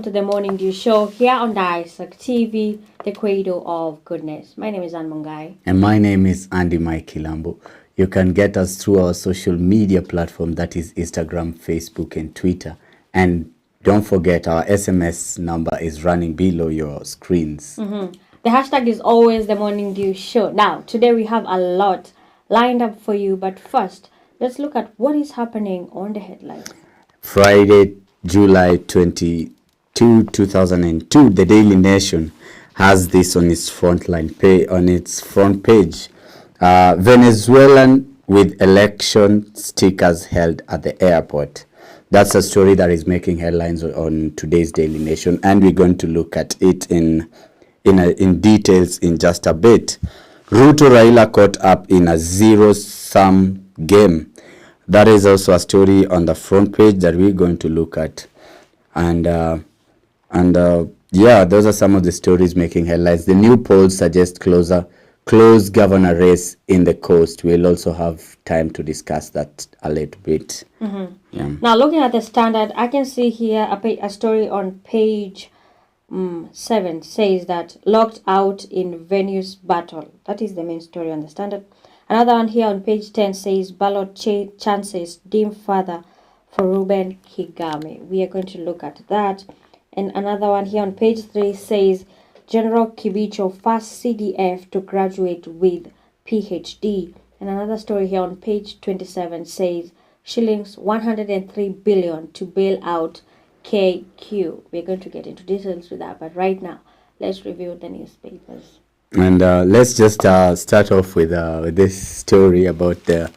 To the Morning Dew Show here on Dissect TV, the cradle of goodness. My name is Ann Mungai. And my name is Andy Mike Kilambo. You can get us through our social media platform, that is Instagram, Facebook, and Twitter. And don't forget, our SMS number is running below your screens. The hashtag is always the Morning Dew Show. Now, today we have a lot lined up for you, but first, let's look at what is happening on the headlines. Friday, July 22, 2002, the Daily Nation has this on its front page. Venezuelan with election stickers held at the airport. That's a story that is making headlines on today's Daily Nation, and we're going to look at it in details in just a bit. Ruto Raila caught up in a zero-sum game. That is also a story on the front page that we're going to look at. And those are some of the stories making headlines. The new polls suggest close governor race in the coast. We'll also have time to discuss that a little bit. Yeah. Now, looking at the Standard, I can see here a story on page 7 says that locked out in Venue's battle. That is the main story on the Standard. Another one here on page 10 says ballot chances dim further for Reuben Kigame. We are going to look at that. And another one here on page 3 says General Kibicho first CDF to graduate with PhD. And another story here on page 27 says shillings 103 billion to bail out KQ. We're going to get into details with that, but right now, let's review the newspapers. And let's just start off with this story about the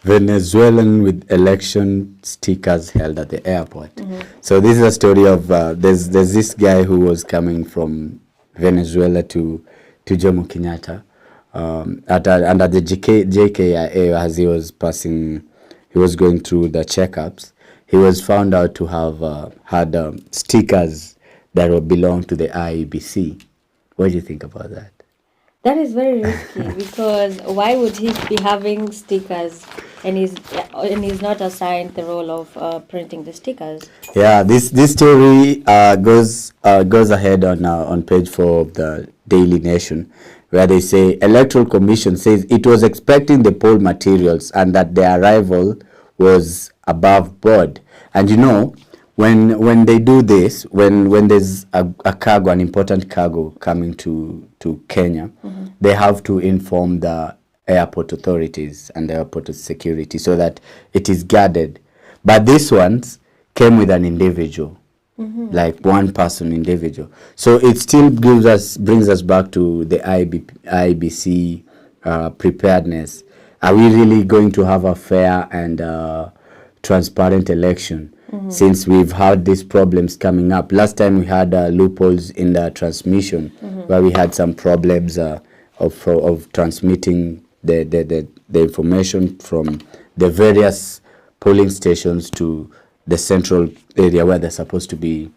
Venezuelan with election stickers held at the airport. So this is a story of there's this guy who was coming from Venezuela to Jomo Kenyatta under the JKIA as he was going through the checkups. He was found out to have had stickers that belong to the IEBC. What do you think about that? That is very risky because why would he be having stickers and he's not assigned the role of printing the stickers? Yeah, this story goes ahead on page 4 of the Daily Nation, where they say Electoral Commission says it was expecting the poll materials and that the arrival was above board. And you know, when they do this, when there's a cargo, an important cargo coming to Kenya, they have to inform the airport authorities and the airport security so that it is guarded. But this ones came with an individual, like one person individual. So it still brings us back to the IBC preparedness. Are we really going to have a fair and transparent election? Since we've had these problems coming up. Last time we had loopholes in the transmission, where we had some problems of transmitting the information from the various polling stations to the central area where they're supposed to be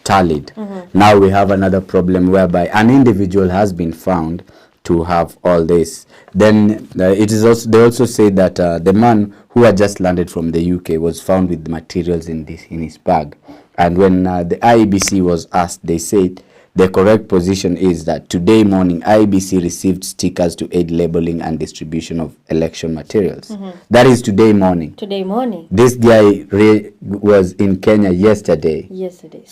tallied. Now we have another problem whereby an individual has been found to have all this. Then it is also, they also say that the man who had just landed from the UK was found with the materials in his bag. And when the IEBC was asked, they said the correct position is that today morning IEBC received stickers to aid labeling and distribution of election materials. That is today morning. Today morning. This guy was in Kenya yesterday.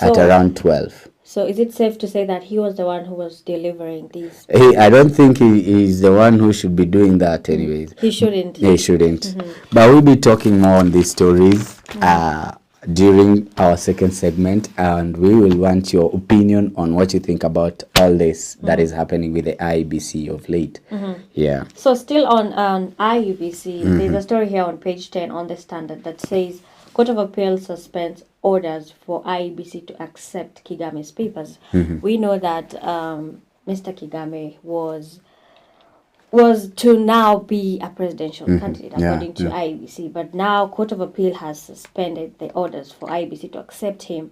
At around 12. So is it safe to say that he was the one who was delivering these? I don't think he's the one who should be doing that anyways. He shouldn't. He shouldn't. But we'll be talking more on these stories during our second segment, and we will want your opinion on what you think about all this that is happening with the IEBC of late. Yeah. So still on IEBC, there's a story here on page 10 on the Standard that says Court of Appeal suspends orders for IEBC to accept Kigame's papers. We know that Mr. Kigame was to now be a presidential candidate according to IEBC, but now Court of Appeal has suspended the orders for IEBC to accept him,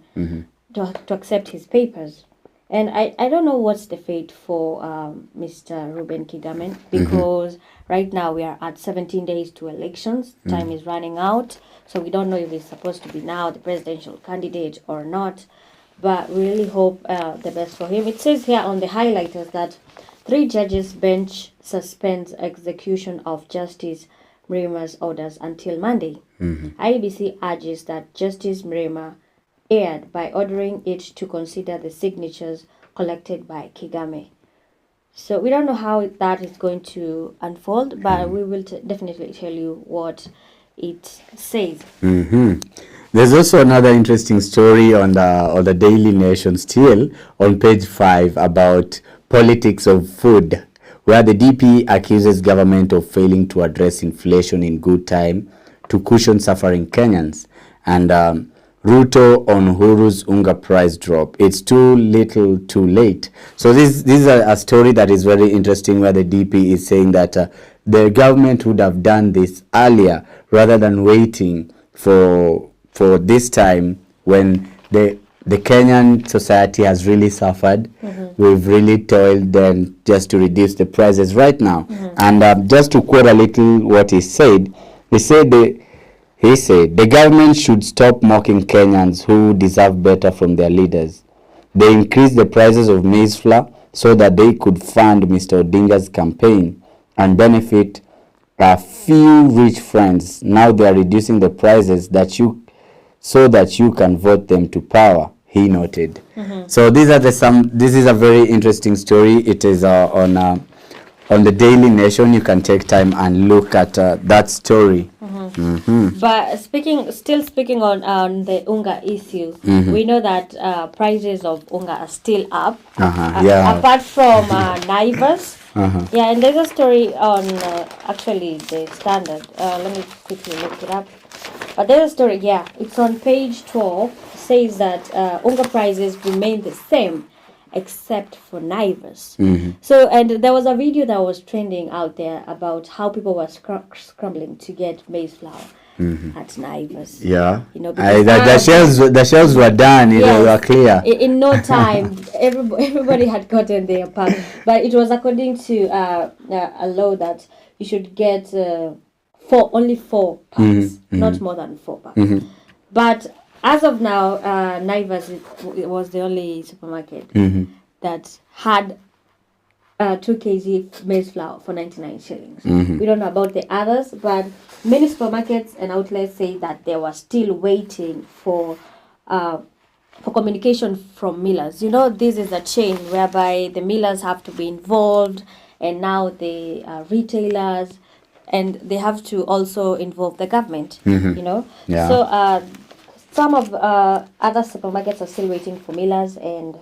to accept his papers. And I don't know what's the fate for Mr. Reuben Kigame, because right now we are at 17 days to elections. Time is running out. So we don't know if he's supposed to be now the presidential candidate or not. but we really hope the best for him. It says here on the highlighters that 3 judges bench suspends execution of Justice Mrima's orders until Monday. IEBC urges that Justice Mrima erred by ordering it to consider the signatures collected by Kigame. So we don't know how that is going to unfold, but we will definitely tell you what it says. There's also another interesting story on the Daily Nation still on page 5 about politics of food, where the DP accuses government of failing to address inflation in good time to cushion suffering Kenyans. And Ruto on Uhuru's unga price drop. It's too little, too late. So this is a story that is very interesting, where the DP is saying that the government would have done this earlier rather than waiting for this time when the Kenyan society has really suffered. We've really toiled them just to reduce the prices right now. And just to quote a little what he said, he said the government should stop mocking Kenyans who deserve better from their leaders. They increased the prices of maize flour so that they could fund Mr. Odinga's campaign and benefit a few rich friends. Now they are reducing the prices so that you can vote them to power, he noted. So this is a very interesting story. It is on the Daily Nation. You can take time and look at that story. But still speaking on the unga issue, we know that prices of unga are still up. Apart from Naivas. Yeah, and there's a story on actually the Standard. Let me quickly look it up. But there's a story, yeah, it's on page 12. It says that unga prices remain the same except for Naivas. So, and there was a video that was trending out there about how people were scrambling to get maize flour at Naivas. Yeah, you know, the shelves were done. They were clear. In no time, everybody had gotten their pack. But it was according to a law that you should get only 4 packs, not more than 4 packs. But as of now, Naivas it was the only supermarket that had 2 kg maize flour for 99 shillings. We don't know about the others, but many supermarkets and outlets say that they were still waiting for communication from millers. You know, this is a chain whereby the millers have to be involved, and now the retailers, and they have to also involve the government. You know, so some of other supermarkets are still waiting for millers and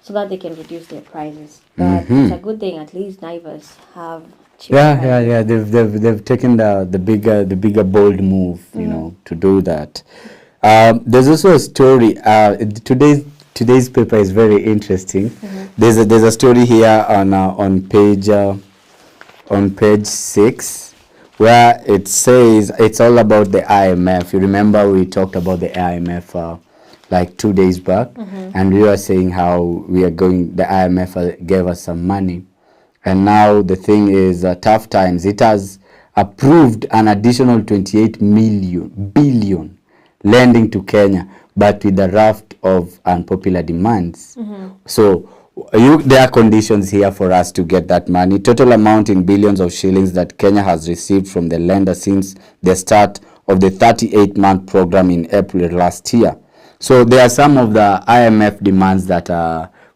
so that they can reduce their prices. But it's a good thing, at least Naivas have cheaper prices. They've taken the bigger bold move, you know, to do that. There's also a story. Today's paper is very interesting. There's a story here on page 6. Where it says it's all about the IMF. You remember we talked about the IMF like 2 days back, and we were saying how the IMF gave us some money, and now the thing is tough times. It has approved an additional 28 billion lending to Kenya, but with a raft of unpopular demands. So there are conditions here for us to get that money. Total amount in billions of shillings that Kenya has received from the lender since the start of the 38-month program in April last year. So there are some of the IMF demands that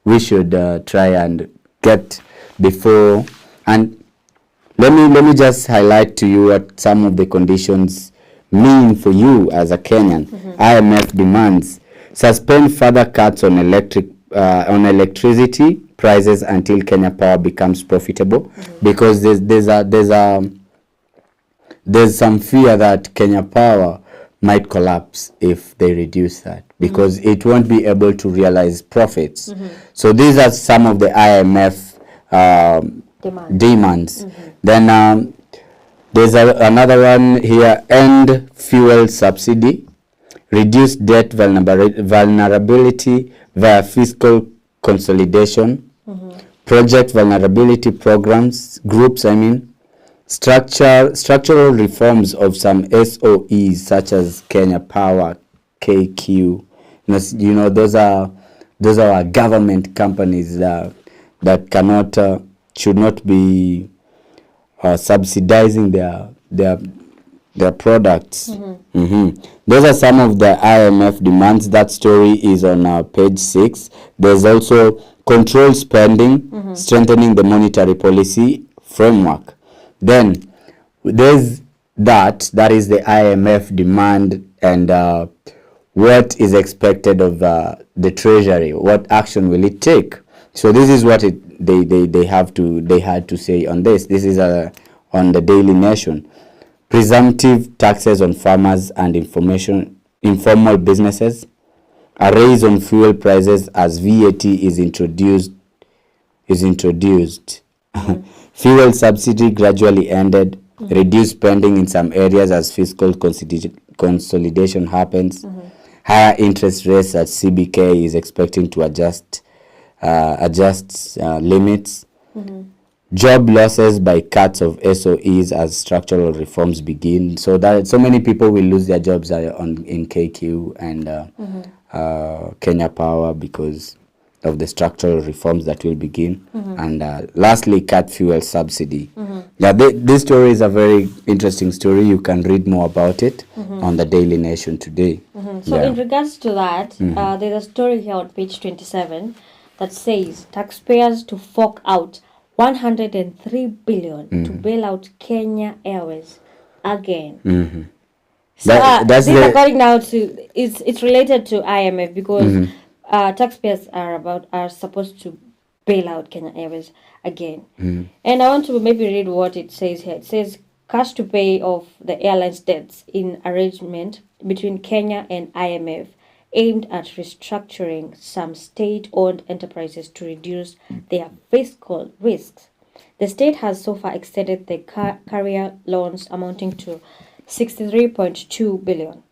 we should try and get before. And let me just highlight to you what some of the conditions mean for you as a Kenyan. IMF demands: suspend further cuts on electricity prices until Kenya Power becomes profitable, because there's some fear that Kenya Power might collapse if they reduce that, because it won't be able to realize profits. So these are some of the IMF demands. Then there's another one here: end fuel subsidy, reduce debt vulnerability via fiscal consolidation, project vulnerability groups, structural reforms of some SOEs such as Kenya Power, KQ, You know, those are our government companies that cannot should not be subsidizing their products. Those are some of the IMF demands. That story is on page 6. There's also control spending, strengthening the monetary policy framework. Then there's that is the IMF demand, and what is expected of the treasury. What action will it take? So this is what they had to say on this. This is on the Daily Nation. Presumptive taxes on farmers and informal businesses. A raise on fuel prices as VAT is introduced. Fuel subsidy gradually ended. Reduced spending in some areas as fiscal consolidation happens. Higher interest rates at CBK is expecting to adjust limits. Job losses by cuts of SOEs as structural reforms begin. So many people will lose their jobs in KQ and Kenya Power because of the structural reforms that will begin. And lastly, cut fuel subsidy. Now, this story is a very interesting story. You can read more about it on the Daily Nation today. So in regards to that, there's a story here on page 27 that says taxpayers to fork out 103 billion to bail out Kenya Airways again. So this according now to it's related to IMF because taxpayers are supposed to bail out Kenya Airways again. And I want to maybe read what it says here. It says cash to pay off the airline's debts in arrangement between Kenya and IMF aimed at restructuring some state-owned enterprises to reduce their fiscal risks. The state has so far extended the carrier loans amounting to 63.2 billion.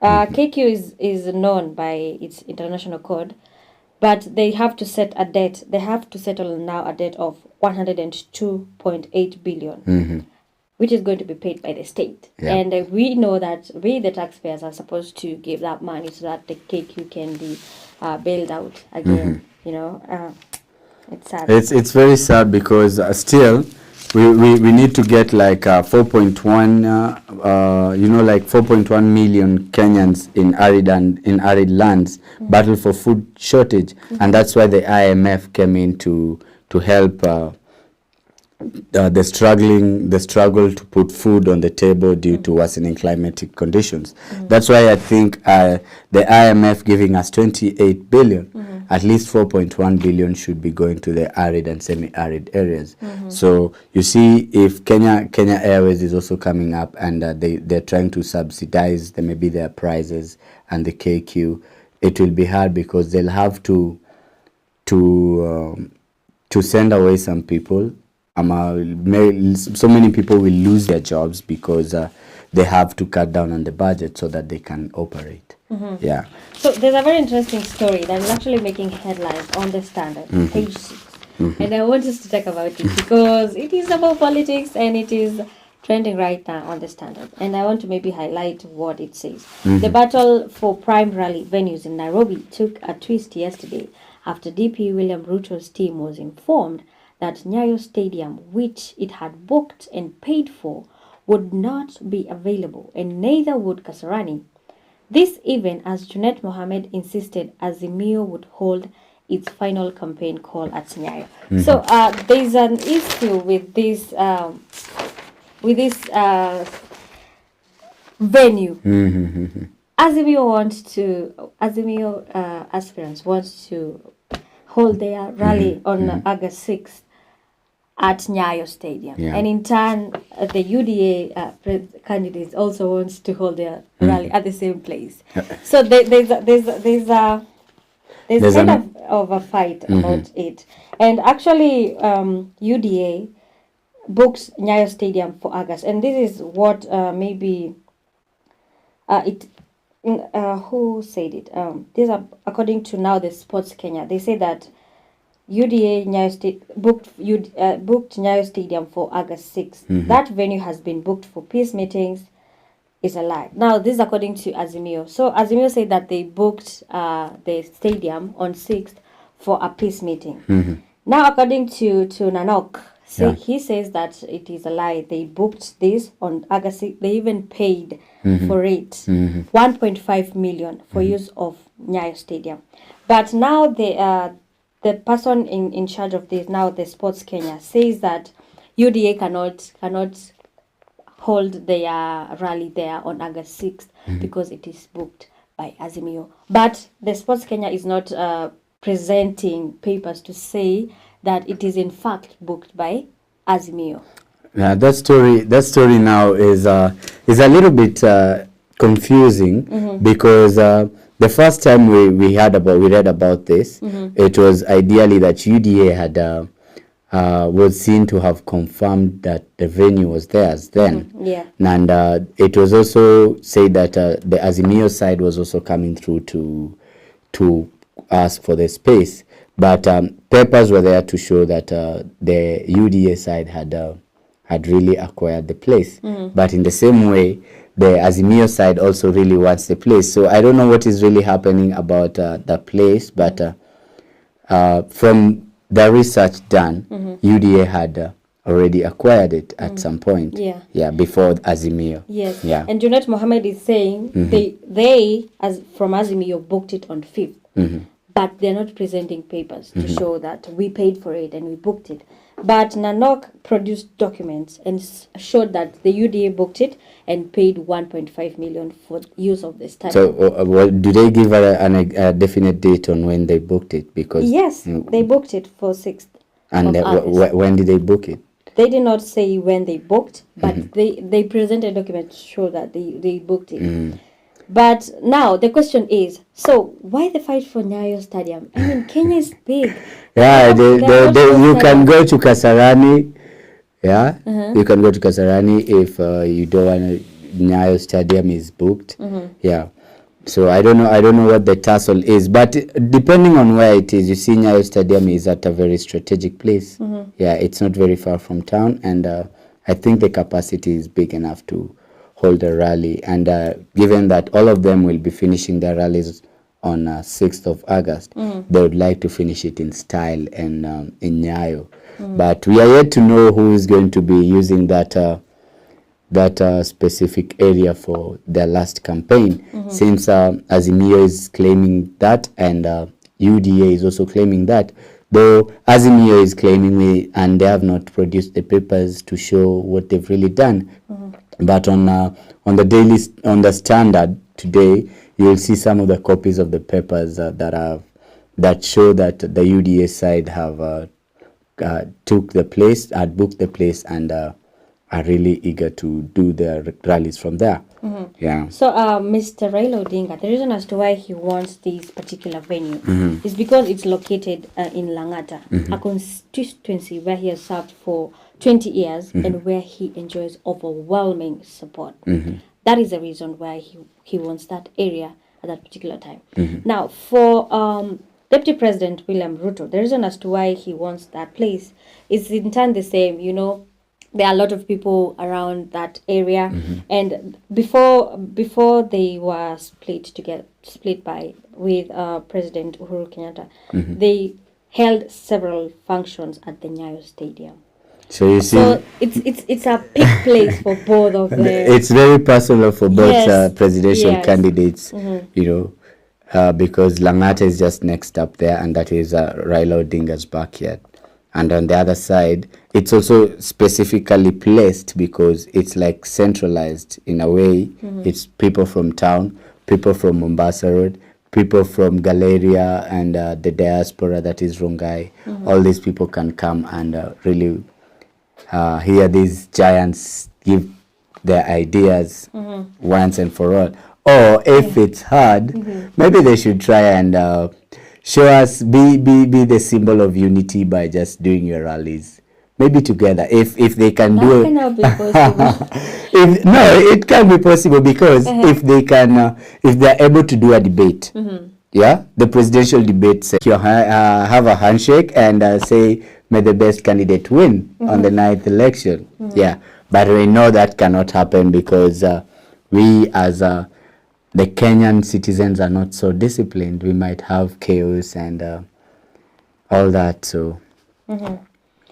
KQ is known by its international code, but they have to set a debt. They have to settle now a debt of 102.8 billion. Which is going to be paid by the state. And we know that we, the taxpayers, are supposed to give that money so that the KQ can be bailed out again. You know, it's sad. It's very sad because still we need to get like 4.1 like 4.1 million Kenyans in arid lands battle for food shortage, and that's why the IMF came in to help the struggle to put food on the table due to worsening climatic conditions. That's why I think the IMF giving us 28 billion, at least 4.1 billion should be going to the arid and semi-arid areas. So you see, if Kenya Airways is also coming up and they're trying to subsidize maybe their prices and the KQ, it will be hard because they'll have to send away some people. So many people will lose their jobs because they have to cut down on the budget so that they can operate. Yeah. So there's a very interesting story that is actually making headlines on the Standard, page 6. And I want us to talk about it because it is about politics and it is trending right now on the Standard. And I want to maybe highlight what it says. The battle for prime rally venues in Nairobi took a twist yesterday after DP William Ruto's team was informed that Nyayo Stadium, which it had booked and paid for, would not be available, and neither would Kasarani. This even as Junet Mohammed insisted Azimio would hold its final campaign call at Nyayo. So there's an issue with this venue. Azimio aspirants want to hold their rally on August 6th. At Nyayo Stadium. And in turn, the UDA candidates also wants to hold their rally at the same place. So there's kind of a fight about it. And actually, UDA booked Nyayo Stadium for August. And this is what who said it? These are according to now the Sports Kenya. They say that UDA Nyayo booked Nyayo Stadium for August 6th. That venue has been booked for peace meetings, is a lie. Now, this is according to Azimio. So Azimio said that they booked the stadium on 6th for a peace meeting. Now, according to Nanok, he says that it is a lie. They booked this on August 6th. They even paid for it 1.5 million for use of Nyayo Stadium. But now the person in charge of this, now the Sports Kenya, says that UDA cannot hold their rally there on August 6th because it is booked by Azimio. But the Sports Kenya is not presenting papers to say that it is in fact booked by Azimio. Yeah, that story now is a little bit confusing because the first time we read about this, it was ideally that UDA had was seen to have confirmed that the venue was theirs then. And it was also said that the Azimio side was also coming through to ask for the space. But papers were there to show that the UDA side had really acquired the place. But in the same way, the Azimio side also really wants the place. So I don't know what is really happening about the place, but from the research done, UDA had already acquired it at some point. Before Azimio. Yes. Yeah. And Junet Mohammed is saying they as from Azimio booked it on 5th. But they're not presenting papers to show that we paid for it and we booked it. But Nanok produced documents and showed that the UDA booked it and paid 1.5 million for use of the stadium. So, do they give a definite date on when they booked it? Because yes, they booked it for 6th. And when did they book it? They did not say when they booked, but they presented documents to show that they booked it. But now the question is, so why the fight for Nyayo Stadium? I mean, Kenya is big. Yeah, you can go to Kasarani. Yeah, you can go to Kasarani if you don't want Nyayo Stadium is booked. Yeah, so I don't know what the tussle is, but depending on where it is, you see Nyayo Stadium is at a very strategic place. Yeah, it's not very far from town, and I think the capacity is big enough to hold a rally, and given that all of them will be finishing their rallies on 6th of August, they would like to finish it in style and in Nyayo. But we are yet to know who is going to be using that specific area for their last campaign, since Azimio is claiming that and UDA is also claiming that, though Azimio is claiming and they have not produced the papers to show what they've really done. But on the Standard today, you will see some of the copies of the papers that show that the UDA side have took the place, had booked the place, and are really eager to do their rallies from there. Yeah. So, Mr. Raila Odinga, the reason as to why he wants this particular venue is because it's located in Langata, a constituency where he has served for 20 years and where he enjoys overwhelming support. That is the reason why he wants that area at that particular time. Now, for Deputy President William Ruto, the reason as to why he wants that place is in turn the same. You know, there are a lot of people around that area, and before they were split with President Uhuru Kenyatta, they held several functions at the Nyayo Stadium. So you see, so it's a big place for both of them. It's very personal for both presidential candidates, you know, because Langata is just next up there, and that is Raila Odinga's backyard. And on the other side, it's also specifically placed because it's like centralized in a way. It's people from town, people from Mombasa Road, people from Galleria and the diaspora, that is Rongai. All these people can come and really hear these giants give their ideas once and for all. Or if it's hard, maybe they should try and show us, be the symbol of unity by just doing your rallies. Maybe together, if they can do it. Cannot be possible. It can be possible because if they can, if they're able to do a debate, the presidential debate, have a handshake and say, may the best candidate win on the 9th election. But we know that cannot happen because we as the Kenyan citizens are not so disciplined, we might have chaos and all that. So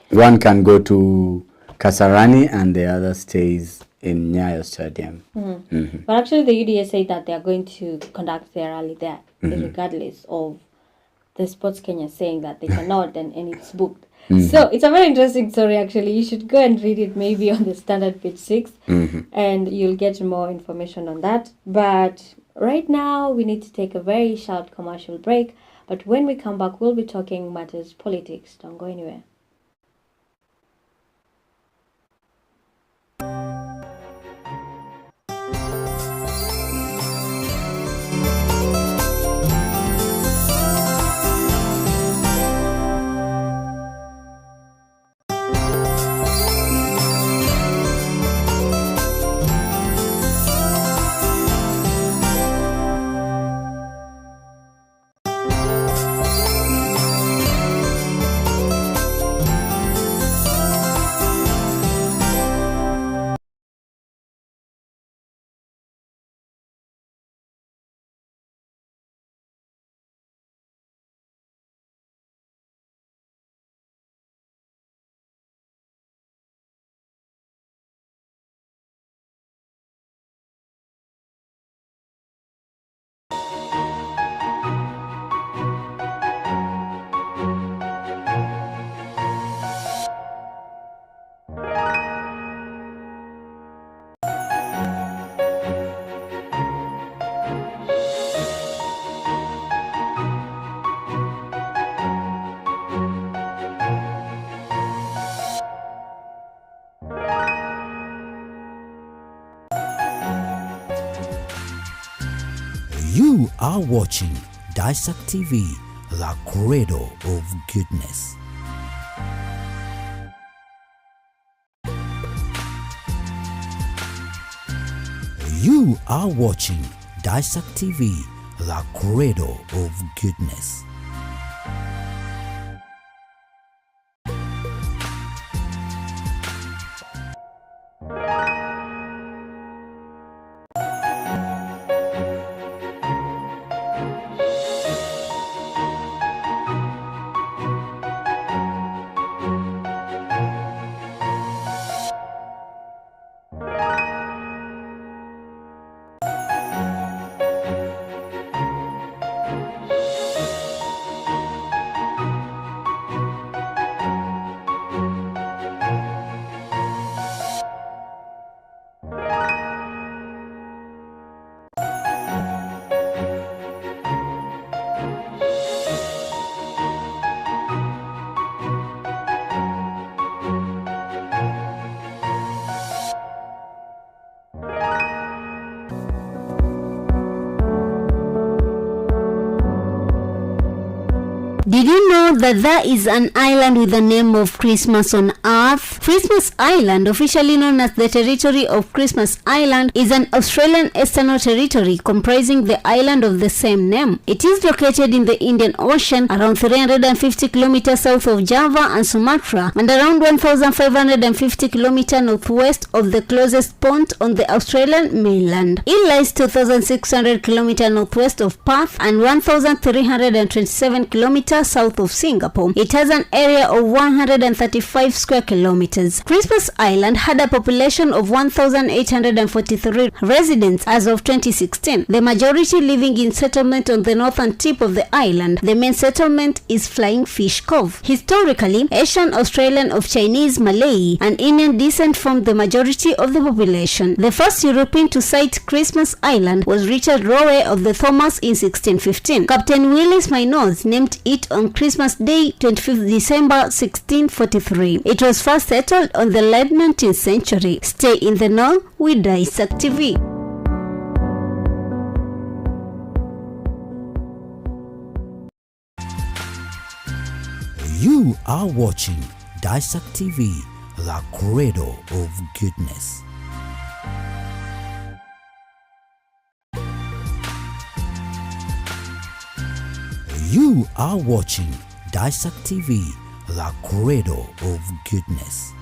one can go to Kasarani and the other stays in Nyayo Stadium. But actually the UDA said that they are going to conduct their rally there, regardless of the Sports Kenya saying that they cannot and it's booked. So it's a very interesting story actually. You should go and read it maybe on the Standard page 6 and you'll get more information on that. But right now we need to take a very short commercial break. But when we come back, we'll be talking matters politics. Don't go anywhere. You are watching Dissect TV, the cradle of goodness. You are watching Dissect TV, the cradle of goodness. Did you know that there is an island with the name of Christmas on Earth? Christmas Island, officially known as the Territory of Christmas Island, is an Australian external territory comprising the island of the same name. It is located in the Indian Ocean, around 350 kilometers south of Java and Sumatra, and around 1,550 kilometers northwest of the closest point on the Australian mainland. It lies 2,600 kilometers northwest of Perth and 1,327 kilometers south of Singapore. It has an area of 135 square kilometers. Christmas Island had a population of 1,843 residents as of 2016, the majority living in settlement on the northern tip of the island. The main settlement is Flying Fish Cove. Historically, Asian, Australian, of Chinese, Malay, and Indian descent formed the majority of the population. The first European to sight Christmas Island was Richard Rowe of the Thomas in 1615. Captain Willis Munoz named it on Christmas Day, 25th December 1643. It was first settled on the late 19th century. Stay in the know with Dissect TV. You are watching Dissect TV, the cradle of goodness. You are watching Dissect TV, the cradle of goodness.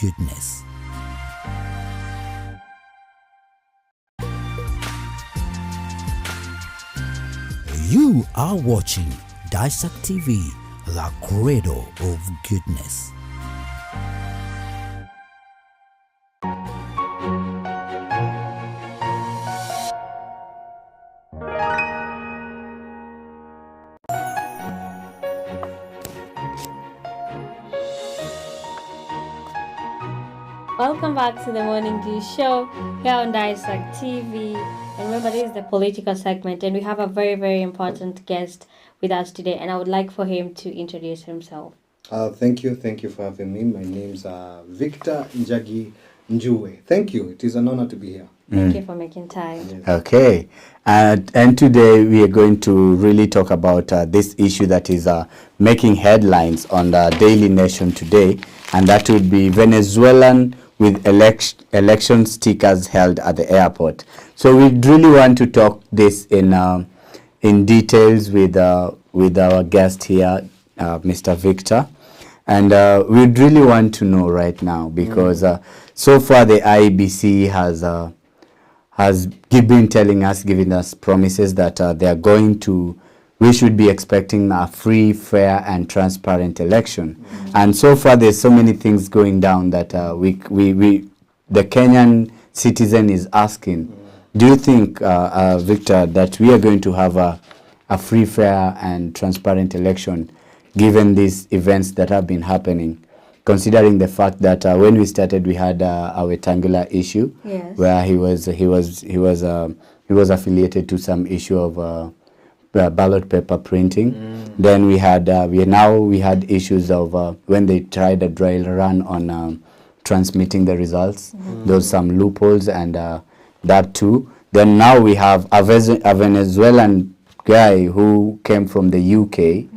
goodness. You are watching Dissect TV, the cradle of goodness. Welcome back to the Morning Dew Show here on Dissect TV. And remember, this is the political segment, and we have a very, very important guest with us today. And I would like for him to introduce himself. Thank you for having me. My name's Victor Njagi Njue. Thank you. It is an honor to be here. Thank you for making time. Yes. Okay, and today we are going to really talk about this issue that is making headlines on the Daily Nation today, and that would be Venezuelan with election stickers held at the airport. So we really want to talk this in details with our guest here, Mr. Victor, and we'd really want to know right now because so far the IEBC has been giving us promises that they are going to. We should be expecting a free, fair, and transparent election. And so far, there's so many things going down that the Kenyan citizen is asking. Do you think, Victor, that we are going to have a free, fair, and transparent election, given these events that have been happening? Considering the fact that when we started, we had a Wetangula issue, Yes. where he was affiliated to some issue of ballot paper printing. Then we had issues of when they tried a dry run on transmitting the results. There was some loopholes and that too. Then now we have a Venezuelan guy who came from the UK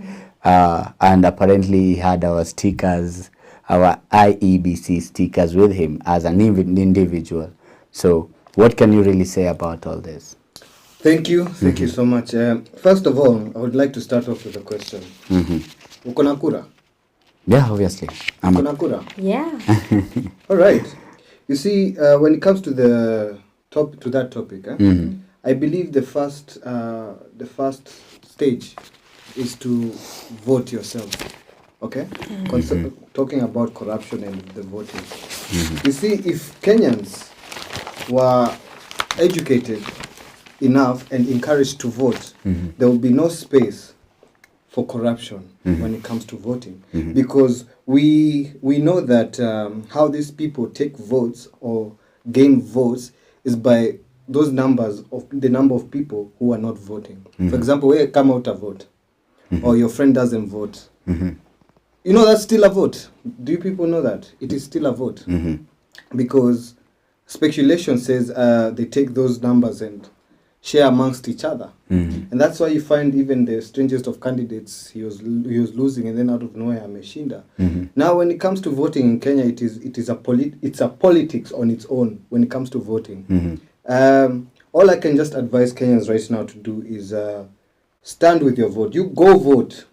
and apparently he had our stickers, our IEBC stickers with him as an individual. So what can you really say about all this? Thank you so much. First of all, I would like to start off with a question. Uko na kura? Yeah, obviously. Uko na kura? Yeah. All right. You see, when it comes to that topic, I believe the first stage is to vote yourself. Okay? Talking about corruption and the voting. You see, if Kenyans were educated enough and encouraged to vote, there will be no space for corruption when it comes to voting, because we know that how these people take votes or gain votes is by those numbers of the number of people who are not voting. For example, when you come out to vote, or your friend doesn't vote, you know that's still a vote. Do you people know that it is still a vote? Because speculation says they take those numbers and share amongst each other, and that's why you find even the strangest of candidates, he was losing, and then out of nowhere ameshinda. Now, when it comes to voting in Kenya, it's a politics on its own. When it comes to voting, all I can just advise Kenyans right now to do is stand with your vote. You go vote,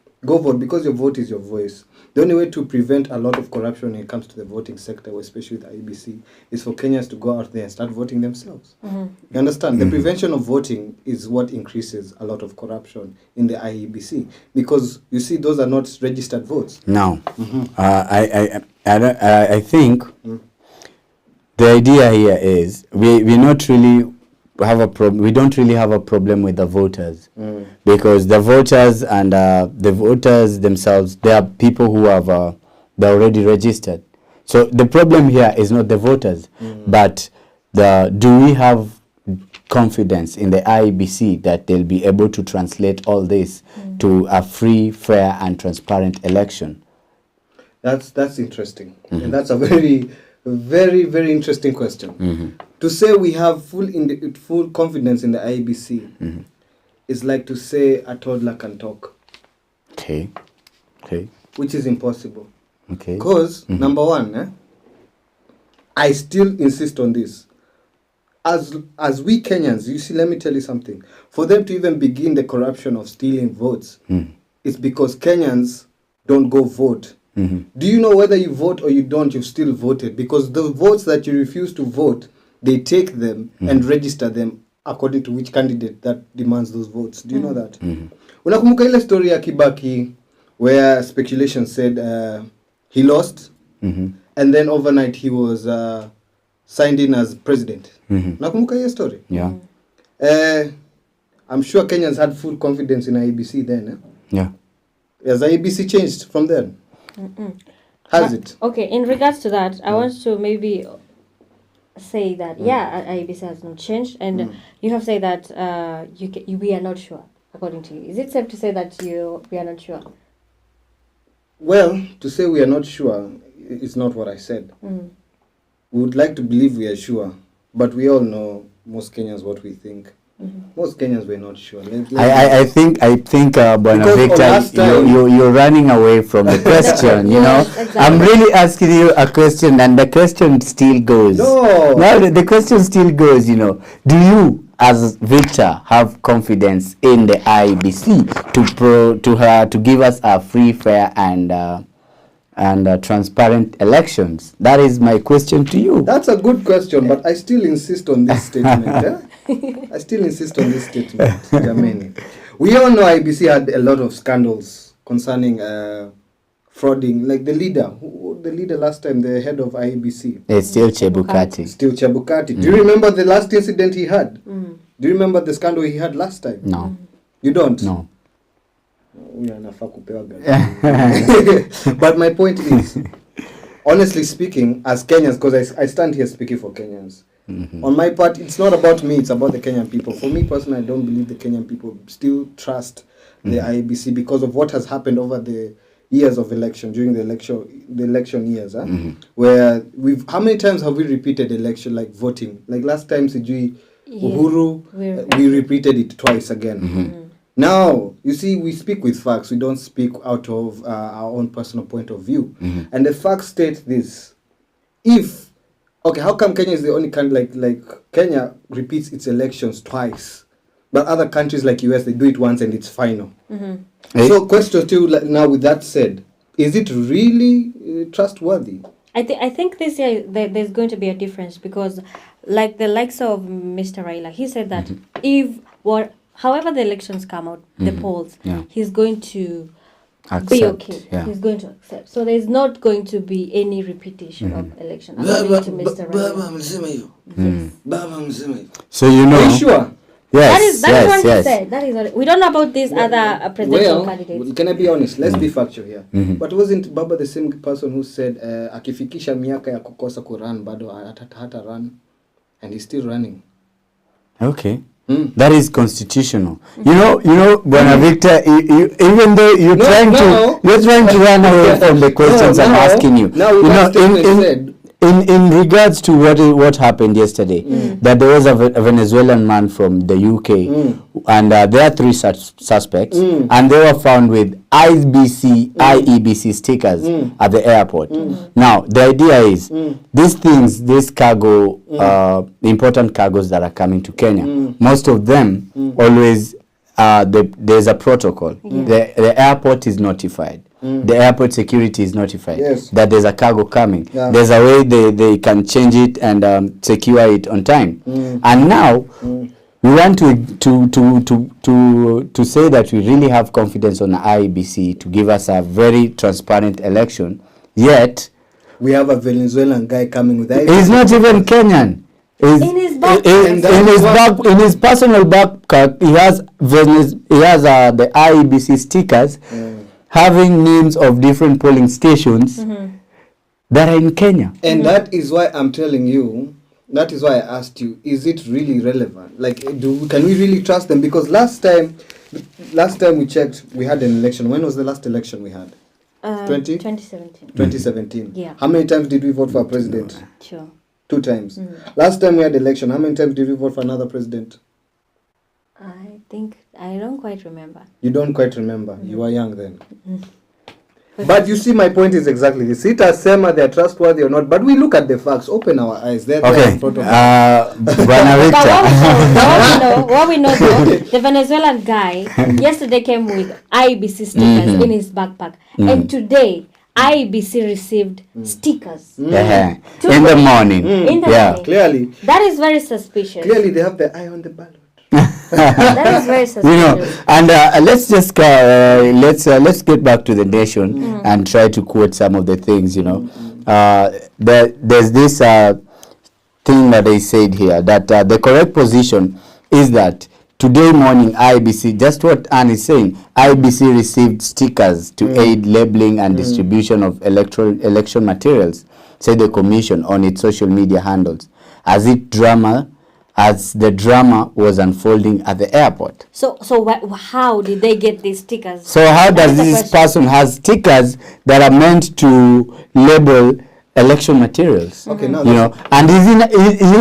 because your vote is your voice. The only way to prevent a lot of corruption when it comes to the voting sector, especially the IEBC, is for Kenyans to go out there and start voting themselves. You understand? The prevention of voting is what increases a lot of corruption in the IEBC, because you see, those are not registered votes. Now, I think the idea here is we not really have a problem. We don't really have a problem with the voters, because the voters and the voters themselves, they are people who have they're already registered. So the problem here is not the voters, but do we have confidence in the IEBC that they'll be able to translate all this to a free, fair, and transparent election? That's interesting, and that's a very, very, very interesting question. To say we have full confidence in the IEBC is like to say a toddler can talk. Okay. Which is impossible. Okay. Because number one, I still insist on this. As we Kenyans, you see, let me tell you something. For them to even begin the corruption of stealing votes, it's because Kenyans don't go vote Do you know whether you vote or you don't, you've still voted? Because the votes that you refuse to vote, they take them and register them according to which candidate that demands those votes. Do you know that? Unakumbuka ile story ya Kibaki where speculation said he lost and then overnight he was signed in as president. Unakumbuka hiyo story? Yeah. I'm sure Kenyans had full confidence in IEBC then. Yeah. Has IEBC changed from then? Has it? Okay, in regards to that, I want to maybe say that IEBC has not changed, and you have said that we are not sure. According to you, is it safe to say that we are not sure? Well, to say we are not sure is not what I said. We would like to believe we are sure, but we all know, most Kenyans, what we think. Most Kenyans were not sure. I think Bwana Because Victor, last time- you're running away from the question. You know, Yes, I'm exactly. really asking you a question, and the question still goes. No. The question still goes. You know, do you, as Victor, have confidence in the IEBC to give us a free, fair, and transparent elections? That is my question to you. That's a good question, but I still insist on this statement. I still insist on this statement, Jameni. We all know IEBC had a lot of scandals concerning frauding. Like the leader last time, the head of IEBC, It's still Chebukati. still Chebukati. Do you remember the last incident he had? Do you remember the scandal he had last time? No. You don't? No. Huyu anafaa kupewa gari. But my point is, honestly speaking, as Kenyans, because I stand here speaking for Kenyans, on my part, it's not about me, it's about the Kenyan people. For me personally, I don't believe the Kenyan people still trust the IEBC because of what has happened over the years of election, during the election years, where how many times have we repeated election, like voting? Like last time, Sijui Uhuru, we repeated it twice again. Now, you see, we speak with facts. We don't speak out of our own personal point of view. And the facts state this. How come Kenya is the only country, like Kenya repeats its elections twice, but other countries like US, they do it once and it's final. So question to you now, with that said, is it really trustworthy? I think this year there's going to be a difference because, like the likes of Mr. Raila, he said that however the elections come out, the polls, he's going to be okay. Yeah. He's going to accept. So there's not going to be any repetition of election. According to Mr. Raila. So you know. Are you sure? Yes. That is what he said. That is what we don't know about these other presidential candidates. Can I be honest? Let's be factual here. But wasn't Baba the same person who said akifikisha miaka ya kukosa kurun bado hata run, and he's still running? Okay. That is constitutional. You know, Bwana Victor, even though you're trying to run away from the questions I'm asking you. Now, in regards to what happened yesterday, that there was a Venezuelan man from the UK, and there are 3 suspects, and they were found with IEBC stickers at the airport. Now, the idea is, these cargo, important cargos that are coming to Kenya, most of them always, there's a protocol. The airport is notified. The airport security is notified that there's a cargo coming. There's a way they can change it and secure it on time. And now we want to say that we really have confidence on the IEBC to give us a very transparent election. Yet we have a Venezuelan guy coming with IEBC. He's not even Kenyan. In his back, in his personal backpack, he has the IEBC stickers. Having names of different polling stations that are in Kenya. And that is why I'm telling you, that is why I asked you, is it really relevant? Like, can we really trust them? Because last time we checked, we had an election. When was the last election we had? 2017. 2017. Yeah. How many times did we vote for a president? Sure. 2 times. Last time we had election, how many times did we vote for another president? I don't quite remember. You don't quite remember. You were young then. But you see, my point is exactly this. Sitasema they're trustworthy or not, but we look at the facts. Open our eyes. They're there in front of us. Bwana Victor. What we know though, the Venezuelan guy yesterday came with IEBC stickers in his backpack, and today IEBC received stickers In the morning. in the Yeah. morning. Clearly, That is very suspicious. clearly they have the eye on the ballot. That is very suspicious. You know, and let's just let's get back to the nation and try to quote some of the things. You know, there's this thing that they said here, that the correct position is that today morning IEBC, just what Anne is saying, IEBC received stickers to aid labeling and distribution of election materials, said the commission on its social media handles, as the drama was unfolding at the airport. So how did they get these stickers? So how That does is the this question. person has stickers that are meant to label election materials? Okay, now You know, and he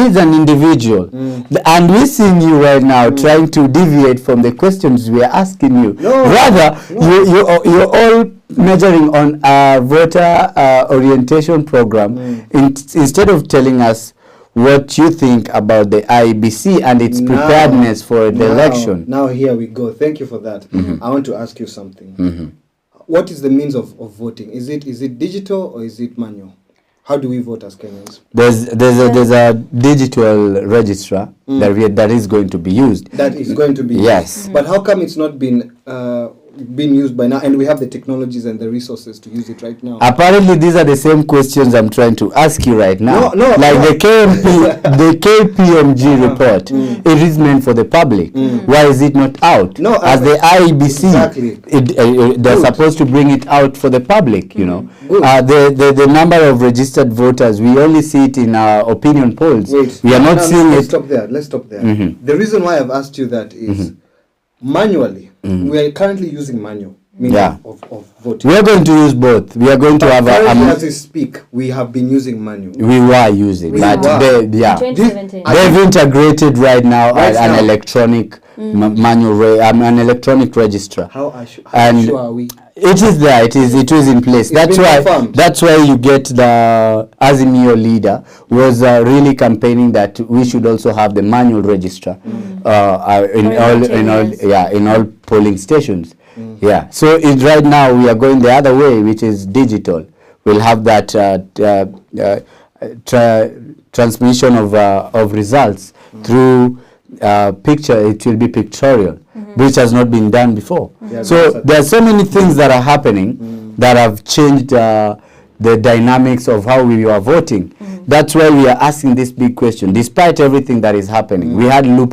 is an individual, and we're seeing you right now trying to deviate from the questions we are asking you. No, Rather, no. you're all measuring on a voter orientation program instead of telling us what you think about the IEBC and its preparedness for the election. Now here we go. Thank you for that. I want to ask you something. What is the means of voting? Is it digital or is it manual? How do we vote as Kenyans? There's a digital registrar that is going to be used. That is going to be Yes. But how come it's not been used by now, and we have the technologies and the resources to use it right now? Apparently, these are the same questions I'm trying to ask you right now. No, the KPMG report, it is meant for the public. Why is it not out? No, as the IEBC, exactly. They're supposed to bring it out for the public. You know, Good. the number of registered voters, we only see it in our opinion polls. Wait, we are not no, seeing let's it. stop there. Let's stop there. The reason why I've asked you that is manually. We are currently using manual means Yeah. of voting. We are going to use both. We are going to have Currently, as we speak, we have been using manual. we were using, We but were. yeah. 2017. They've integrated right now Right an now. electronic manual, an electronic registrar. How And sure are we? It is there. It is in place. It's been confirmed. That's why you get the Azimio leader was really campaigning that we should also have the manual registrar in all polling stations. Yeah. So right now we are going the other way, which is digital. We'll have that transmission of results through picture. It will be pictorial, which has not been done before. Yeah, So that's there are so many things that are happening that have changed the dynamics of how we are voting. That's why we are asking this big question. Despite everything that is happening, we had loopholes